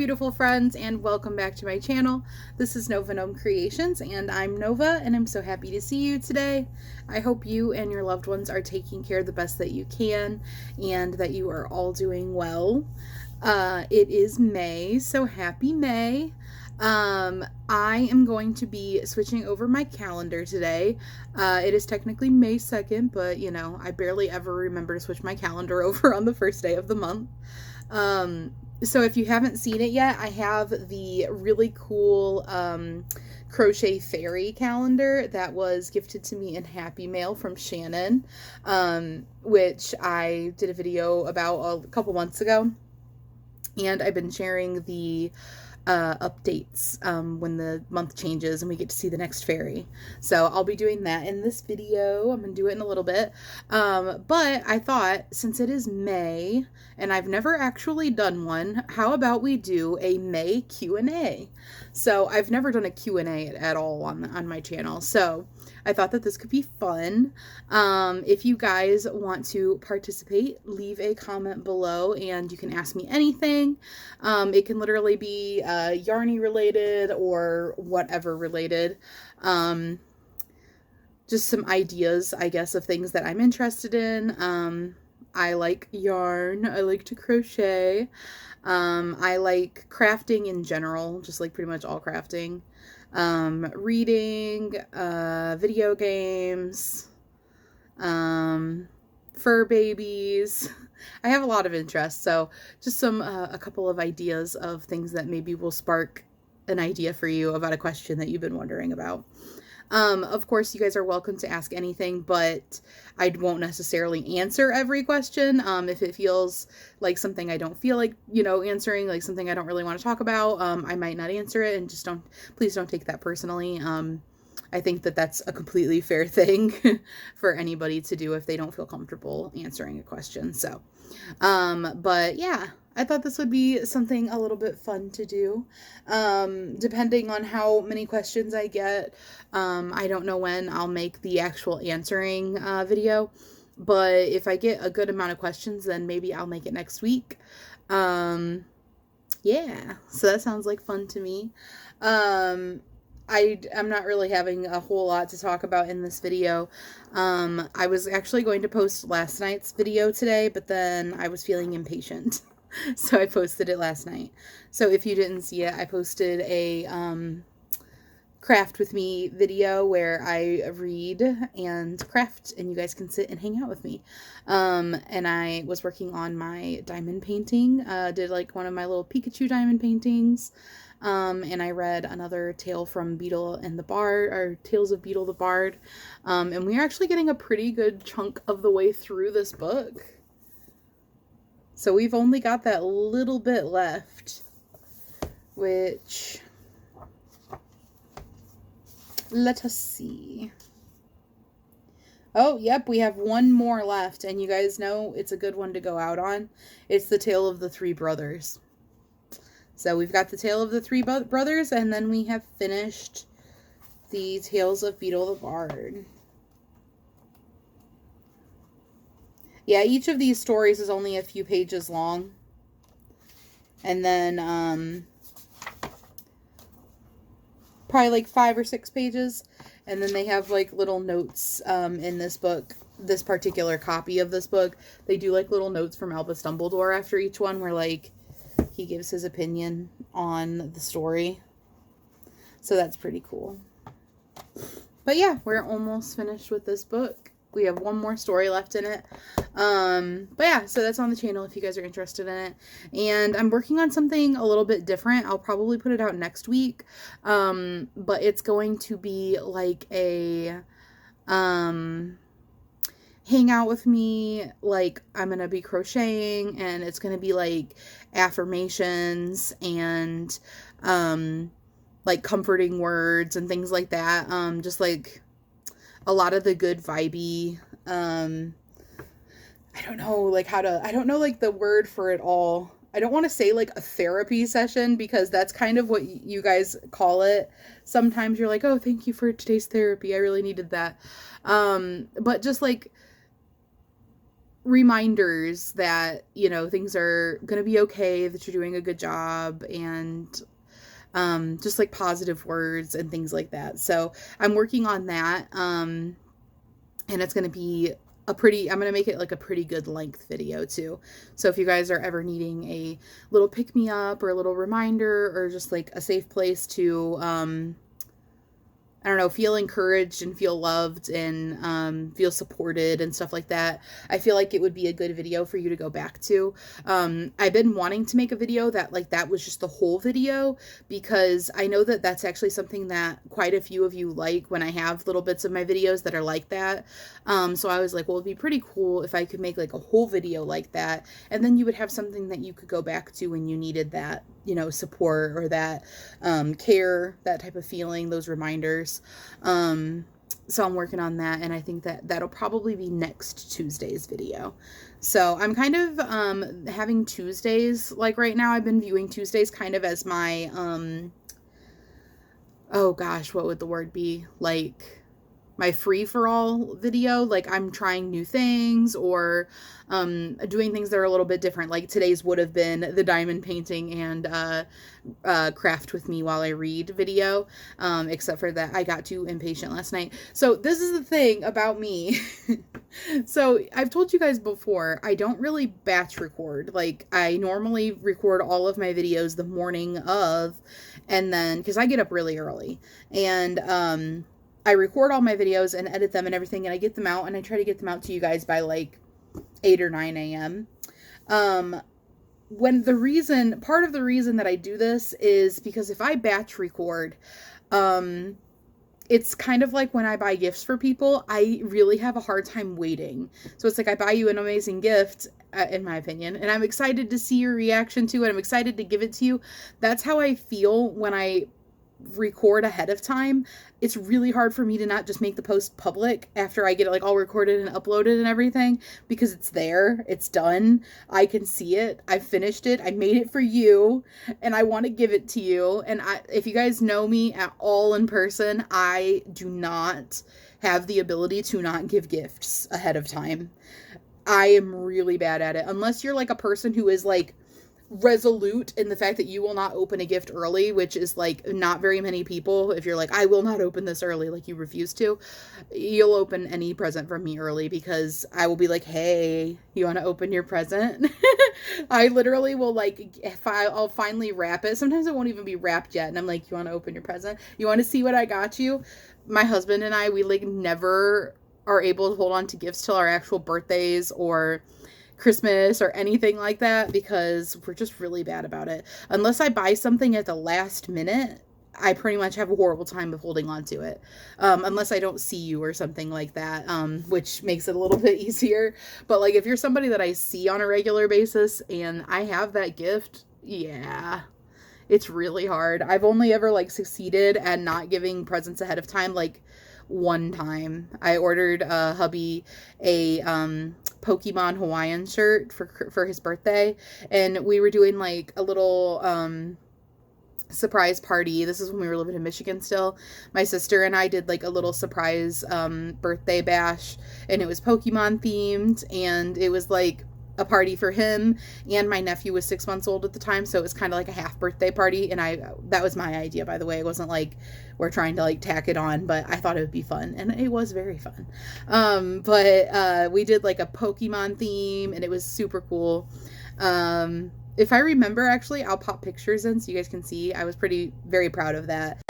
beautiful friends, and welcome back to my channel. This is Nova Gnome Creations, and I'm Nova, and I'm so happy to see you today. I hope you and your loved ones are taking care the best that you can, and that you are all doing well. It is May, so happy May. I am going to be switching over my calendar today. It is technically May 2nd, but you know, I barely ever remember to switch my calendar over on the first day of the month. So if you haven't seen it yet, I have the really cool crochet fairy calendar that was gifted to me in Happy Mail from Shannon, which I did a video about a couple months ago, and I've been sharing the updates when the month changes and we get to see the next fairy. So I'll be doing that in this video. I'm gonna do it in a little bit. But I thought, since it is May and I've never actually done one, how about we do a May Q&A? So I've never done a Q&A at all on my channel. So I thought that this could be fun. If you guys want to participate, leave a comment below and you can ask me anything. It can literally be yarny related or whatever related. Just some ideas, I guess, of things that I'm interested in. I like yarn. I like to crochet. I like crafting in general, just like pretty much all crafting. Reading, video games, fur babies. I have a lot of interests, so just a couple of ideas of things that maybe will spark an idea for you about a question that you've been wondering about. Of course, you guys are welcome to ask anything, but I won't necessarily answer every question. If it feels like something I don't feel like, answering, like something I don't really want to talk about, I might not answer it, and please don't take that personally. I think that that's a completely fair thing for anybody to do if they don't feel comfortable answering a question. So, but yeah, I thought this would be something a little bit fun to do. Depending on how many questions I get, I don't know when I'll make the actual answering video, but if I get a good amount of questions, then maybe I'll make it next week. Yeah, so that sounds like fun to me. I'm not really having a whole lot to talk about in this video. I was actually going to post last night's video today, but then I was feeling impatient. So I posted it last night. So if you didn't see it, I posted a craft with me video where I read and craft, and you guys can sit and hang out with me. And I was working on my diamond painting. Did like one of my little Pikachu diamond paintings. And I read another tale from Beetle and the Bard, or Tales of Beetle the Bard. And we're actually getting a pretty good chunk of the way through this book. So we've only got that little bit left, which, let us see. Oh, yep, we have one more left, and you guys know it's a good one to go out on. It's the Tale of the Three Brothers. So we've got the Tale of the Three Brothers, and then we have finished the Tales of Beetle the Bard. Yeah, each of these stories is only a few pages long. And then, probably like 5 or 6 pages. And then they have like little notes, in this book, this particular copy of this book. They do like little notes from Albus Dumbledore after each one where like he gives his opinion on the story. So that's pretty cool. But yeah, we're almost finished with this book. We have one more story left in it. But yeah, so that's on the channel if you guys are interested in it. And I'm working on something a little bit different. I'll probably put it out next week. But it's going to be like a hang out with me. Like, I'm going to be crocheting, and it's going to be like affirmations and like comforting words and things like that. Just like a lot of the good vibey, I don't know, like I don't know, like the word for it all. I don't want to say like a therapy session, because that's kind of what you guys call it. Sometimes you're like, oh, thank you for today's therapy. I really needed that. But just like reminders that, you know, things are going to be okay, that you're doing a good job, and just like positive words and things like that. So I'm working on that. And it's going to be I'm going to make it like a pretty good length video too. So if you guys are ever needing a little pick me up or a little reminder or just like a safe place to, I don't know, feel encouraged and feel loved and feel supported and stuff like that, I feel like it would be a good video for you to go back to. I've been wanting to make a video that like that was just the whole video, because I know that that's actually something that quite a few of you like when I have little bits of my videos that are like that. So I was like, well, it'd be pretty cool if I could make like a whole video like that, and then you would have something that you could go back to when you needed that, you know, support or that care, that type of feeling, those reminders. So I'm working on that, and I think that that'll probably be next Tuesday's video. So I'm kind of having Tuesdays, like right now I've been viewing Tuesdays kind of as my oh gosh, what would the word be? Like my free-for-all video. Like I'm trying new things or doing things that are a little bit different. Like today's would have been the diamond painting and craft with me while I read video, except for that I got too impatient last night. So this is the thing about me. So I've told you guys before, I don't really batch record. Like I normally record all of my videos the morning of, and then because I get up really early, and I record all my videos and edit them and everything, and I get them out, and I try to get them out to you guys by like 8 or 9 a.m. Part of the reason that I do this is because if I batch record, it's kind of like when I buy gifts for people, I really have a hard time waiting. So it's like I buy you an amazing gift, in my opinion, and I'm excited to see your reaction to it. I'm excited to give it to you. That's how I feel when I record ahead of time. It's really hard for me to not just make the post public after I get it like all recorded and uploaded and everything, because it's there, it's done, I can see it, I finished it, I made it for you, and I want to give it to you. And if you guys know me at all in person, I do not have the ability to not give gifts ahead of time. I am really bad at it, unless you're like a person who is like resolute in the fact that you will not open a gift early, which is like not very many people. If you're like, I will not open this early, like you refuse to, you'll open any present from me early, because I will be like, hey, you want to open your present? I literally will like, if I'll finally wrap it. Sometimes it won't even be wrapped yet, and I'm like, you want to open your present? You want to see what I got you? My husband and I, we like never are able to hold on to gifts till our actual birthdays or Christmas or anything like that, because we're just really bad about it. Unless I buy something at the last minute, I pretty much have a horrible time of holding on to it. Unless I don't see you or something like that, which makes it a little bit easier. But like if you're somebody that I see on a regular basis and I have that gift, yeah, it's really hard. I've only ever like succeeded at not giving presents ahead of time like one time. I ordered hubby a Pokemon Hawaiian shirt for his birthday, and we were doing like a little surprise party. This is when we were living in Michigan still. My sister and I did like a little surprise birthday bash, and it was Pokemon themed, and it was like a party for him, and my nephew was 6 months old at the time, so it was kind of like a half birthday party, and that was my idea, by the way. It wasn't like we're trying to like tack it on, but I thought it would be fun, and it was very fun. But we did like a Pokemon theme, and it was super cool. If I remember, actually, I'll pop pictures in so you guys can see. I was very proud of that.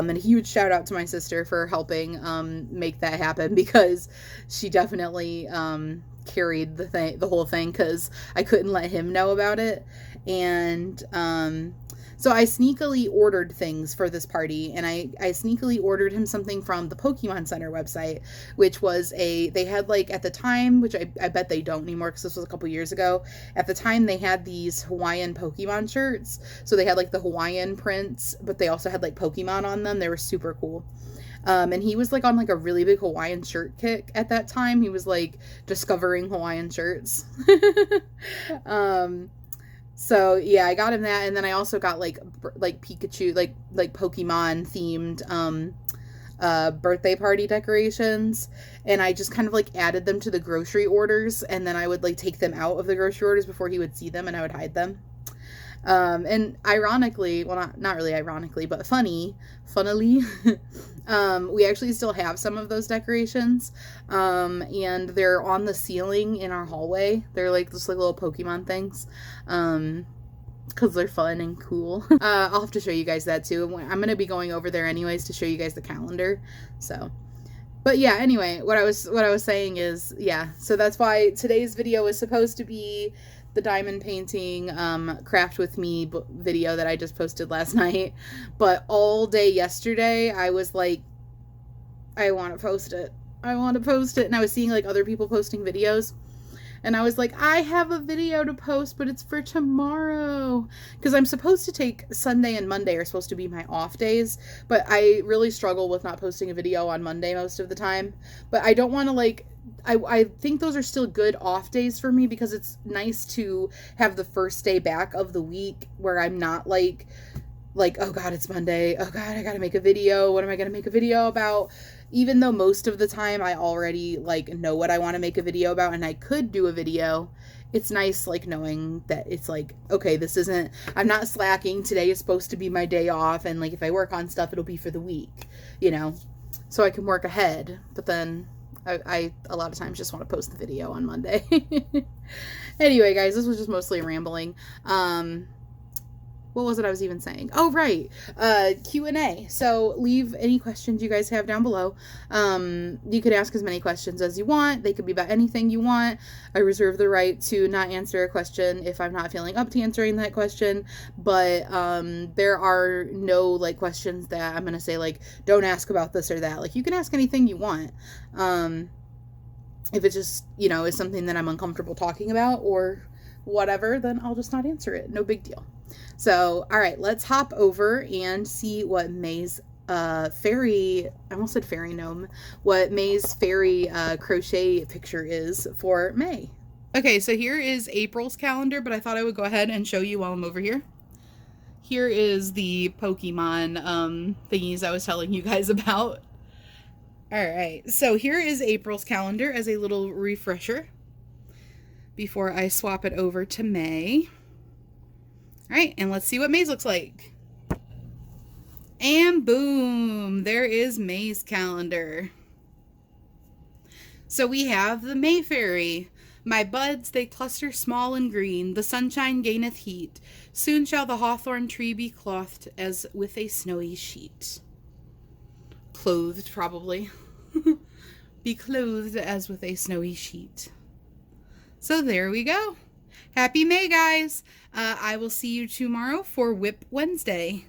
And a huge shout out to my sister for helping make that happen, because she definitely carried the whole thing, because I couldn't let him know about it. And so I sneakily ordered things for this party, and I sneakily ordered him something from the Pokemon Center website, which was they had, like, at the time, which I bet they don't anymore because this was a couple years ago, at the time they had these Hawaiian Pokemon shirts. So they had, like, the Hawaiian prints, but they also had, like, Pokemon on them. They were super cool. And he was, like, on, like, a really big Hawaiian shirt kick at that time. He was, like, discovering Hawaiian shirts. So yeah, I got him that, and then I also got like Pikachu, like Pokemon themed birthday party decorations, and I just kind of, like, added them to the grocery orders, and then I would, like, take them out of the grocery orders before he would see them, and I would hide them. And ironically, well, not really ironically, but funnily, we actually still have some of those decorations, and they're on the ceiling in our hallway. They're, like, just, like, little Pokemon things, because they're fun and cool. I'll have to show you guys that too. I'm going to be going over there anyways to show you guys the calendar, so... But yeah, anyway, what I was saying is, yeah, so that's why today's video is supposed to be the diamond painting craft with me video that I just posted last night. But all day yesterday, I was like, I want to post it. I want to post it. And I was seeing, like, other people posting videos. And I was like, I have a video to post, but it's for tomorrow. Because I'm supposed to take Sunday and Monday are supposed to be my off days. But I really struggle with not posting a video on Monday most of the time. But I don't want to, like... I think those are still good off days for me, because it's nice to have the first day back of the week where I'm not like, oh God, it's Monday. Oh God, I gotta make a video. What am I gonna make a video about? Even though most of the time I already, like, know what I want to make a video about and I could do a video, it's nice, like, knowing that it's like, okay, this isn't, I'm not slacking. Today is supposed to be my day off, and, like, if I work on stuff, it'll be for the week, you know, so I can work ahead. But then I a lot of times just want to post the video on Monday. Anyway, guys, this was just mostly rambling. What was it I was even saying? Oh, right. Q&A. So leave any questions you guys have down below. You could ask as many questions as you want. They could be about anything you want. I reserve the right to not answer a question if I'm not feeling up to answering that question. But there are no, like, questions that I'm going to say, like, don't ask about this or that. Like, you can ask anything you want. If it just, you know, is something that I'm uncomfortable talking about or whatever, then I'll just not answer it. No big deal. So, all right, let's hop over and see what May's fairy, I almost said fairy gnome, what May's fairy crochet picture is for May. Okay, so here is April's calendar, but I thought I would go ahead and show you while I'm over here. Here is the Pokemon thingies I was telling you guys about. All right, so here is April's calendar as a little refresher before I swap it over to May. All right, and let's see what May's looks like. And boom, there is May's calendar. So we have the May Fairy. My buds, they cluster small and green. The sunshine gaineth heat. Soon shall the hawthorn tree be clothed as with a snowy sheet. Clothed, probably. Be clothed as with a snowy sheet. So there we go. Happy May, guys. I will see you tomorrow for Whip Wednesday.